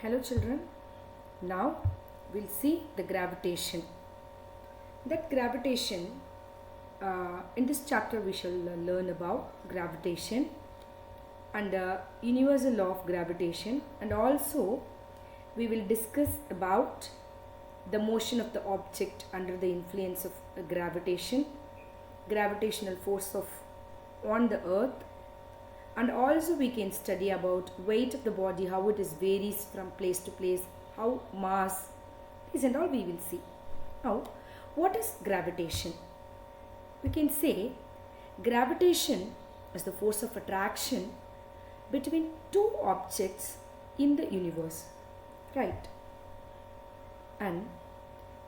Hello children, now we'll see the gravitation. That gravitation, in this chapter we shall learn about gravitation and the Universal Law of Gravitation, and also we will discuss about the motion of the object under the influence of gravitation, gravitational force on the earth, and also we can study about weight of the body, how it is varies from place to place, how mass is, and all we will see. Now, what is gravitation? We can say gravitation is the force of attraction between two objects in the universe, right? And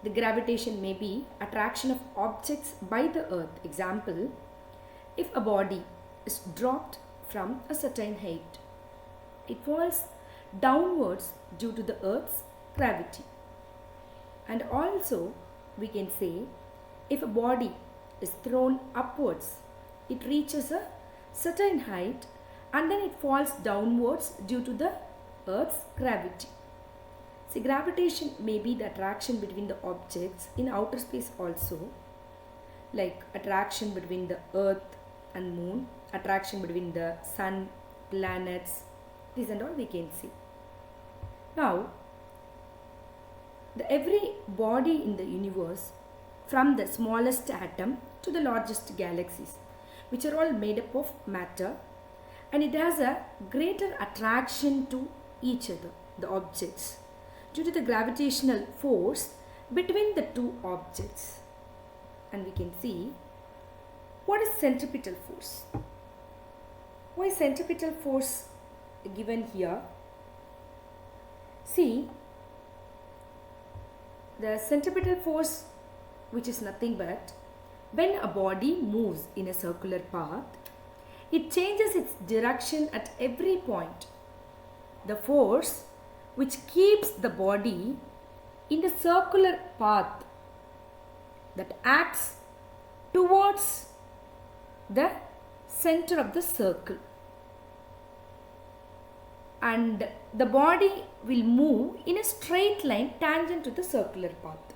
the gravitation may be attraction of objects by the earth. Example, if a body is dropped from a certain height, it falls downwards due to the earth's gravity. And also we can say if a body is thrown upwards, it reaches a certain height and then it falls downwards due to the earth's gravity. See, gravitation may be the attraction between the objects in outer space also, like attraction between the earth and moon, attraction between the sun, planets, these and all we can see. Now, every body in the universe, from the smallest atom to the largest galaxies, which are all made up of matter, and it has a greater attraction to each other, the objects, due to the gravitational force between the two objects. And we can see what is centripetal force. Why is centripetal force given here? See, the centripetal force, which is nothing but when a body moves in a circular path, it changes its direction at every point. The force which keeps the body in the circular path that acts towards the center of the circle, and the body will move in a straight line tangent to the circular path.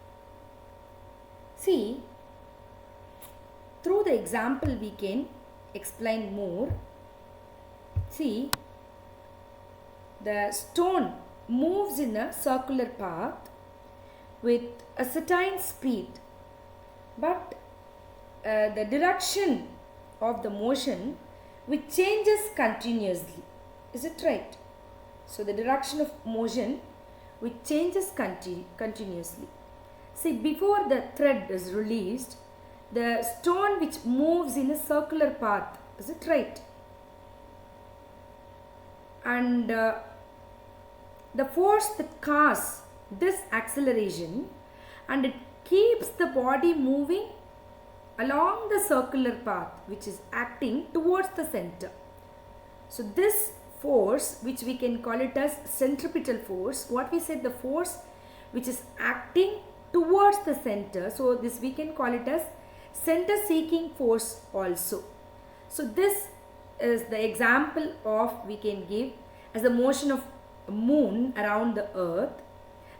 See, through the example we can explain more. See, the stone moves in a circular path with a certain speed, but the direction of the motion which changes continuously. Is it right? So the direction of motion which changes continuously. See, before the thread is released, the stone which moves in a circular path, is it right? And the force that causes this acceleration, and it keeps the body moving along the circular path which is acting towards the center. So this force, which we can call it as centripetal force, what we said, the force which is acting towards the center, so this we can call it as center seeking force also. So this is the example of, we can give as the motion of moon around the earth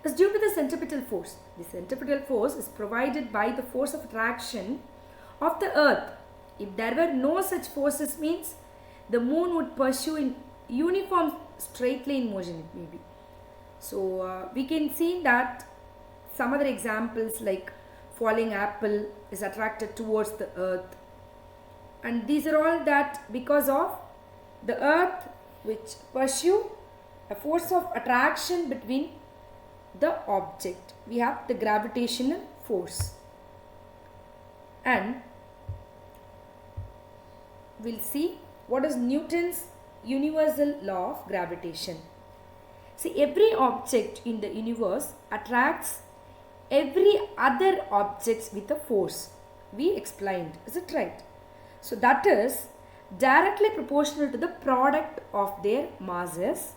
is due to the centripetal force. The centripetal force is provided by the force of attraction of the earth. If there were no such forces, means the moon would pursue in uniform straight line motion, it may be. So we can see that some other examples like falling apple is attracted towards the earth, and these are all that because of the earth which pursue a force of attraction between the object. We have the gravitational force, and we'll see what is Newton's universal law of gravitation. See, every object in the universe attracts every other objects with a force. We explained, is it right? So that is directly proportional to the product of their masses,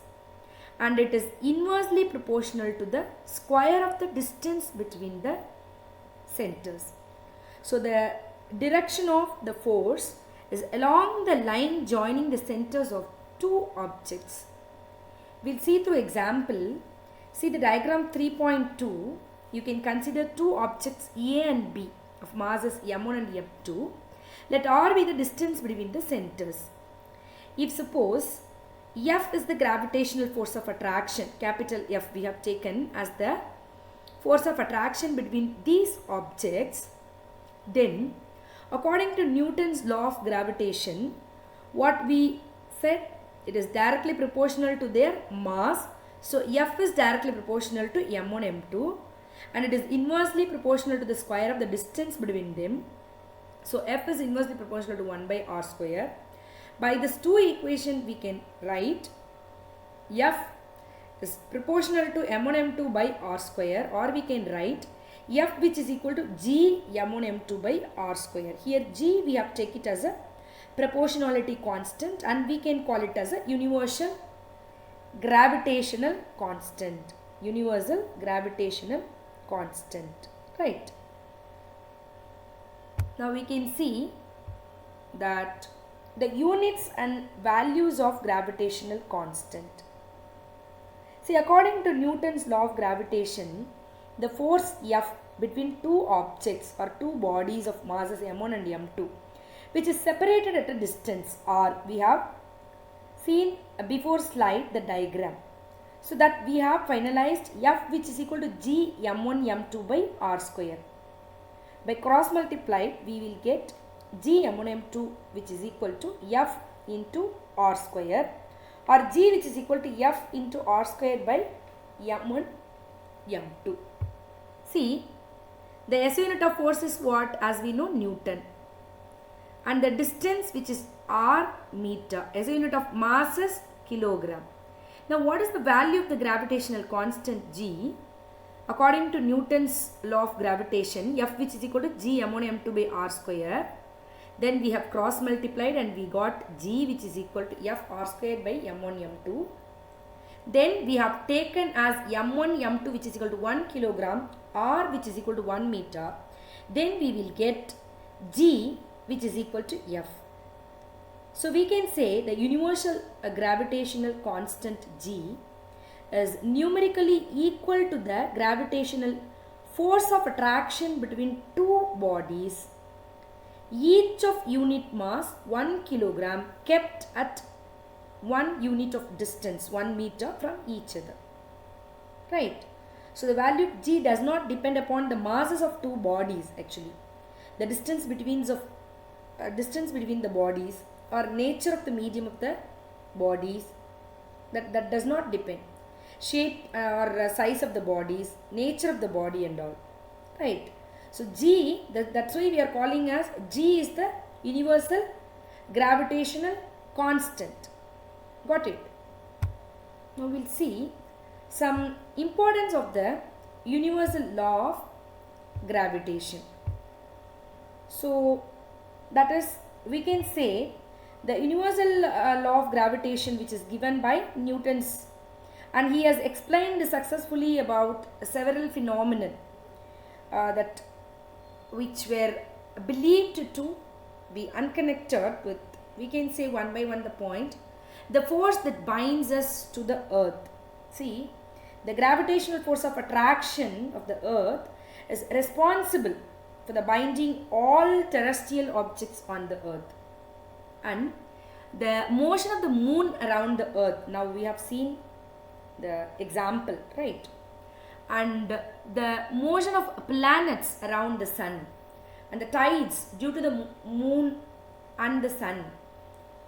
and it is inversely proportional to the square of the distance between the centers. So the direction of the force is along the line joining the centers of two objects. We'll see through example See the diagram 3.2, you can consider two objects A and B of masses m1 and m2. Let r be the distance between the centers. If suppose F is the gravitational force of attraction, capital F we have taken as the force of attraction between these objects, then according to Newton's law of gravitation, what we said, it is directly proportional to their mass. So F is directly proportional to m1, m2, and it is inversely proportional to the square of the distance between them. So F is inversely proportional to 1 by r square. By this two equation we can write F is proportional to m1, m2 by r square, or we can write F which is equal to G m1, m2 by r square. Here G we have take it as a proportionality constant, and we can call it as a universal gravitational constant. Universal gravitational constant. Right. Now we can see that the units and values of gravitational constant. See, according to Newton's law of gravitation, the force F between two objects or two bodies of masses m1 and m2, which is separated at a distance r, we have seen before slide the diagram. So that we have finalized F which is equal to G m1 m2 by r square. By cross multiplied we will get G m1 m2 which is equal to F into r square, or G which is equal to F into r square by m1 m2. See, the SI unit of force is what? As we know, Newton. And the distance which is r, meter. SI unit of mass is kilogram. Now what is the value of the gravitational constant G? According to Newton's law of gravitation, F which is equal to G m1 m2 by r square. Then we have cross multiplied and we got G which is equal to F r square by m1 m2. Then we have taken as m1 m2 which is equal to 1 kilogram, r which is equal to 1 meter. Then we will get G which is equal to F. So we can say the universal gravitational constant G is numerically equal to the gravitational force of attraction between two bodies, each of unit mass 1 kilogram, kept at 1 unit of distance 1 meter from each other. Right. So the value of G does not depend upon the masses of two bodies actually. The distance between the bodies or nature of the medium of the bodies, that does not depend. Shape or size of the bodies, nature of the body and all. Right. So G, that's why we are calling as G is the universal gravitational constant. Got it? Now we'll see some importance of the universal law of gravitation. So that is, we can say the universal law of gravitation which is given by Newton's, and he has explained successfully about several phenomena that which were believed to be unconnected with, we can say one by one the point, the force that binds us to the earth. See, the gravitational force of attraction of the earth is responsible for the binding all terrestrial objects on the earth. And the motion of the moon around the earth, now we have seen the example, right? And the motion of planets around the sun, and the tides due to the moon and the sun,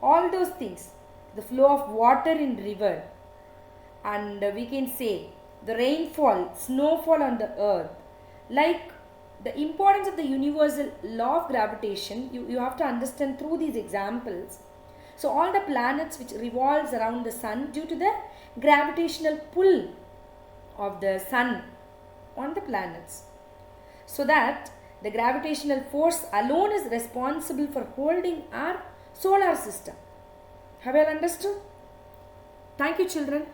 all those things, the flow of water in river, and we can say the rainfall, snowfall on the earth, like the importance of the universal law of gravitation, you have to understand through these examples. So all the planets which revolves around the sun due to the gravitational pull of the sun on the planets. So that the gravitational force alone is responsible for holding our solar system. Have you all understood? Thank you, children.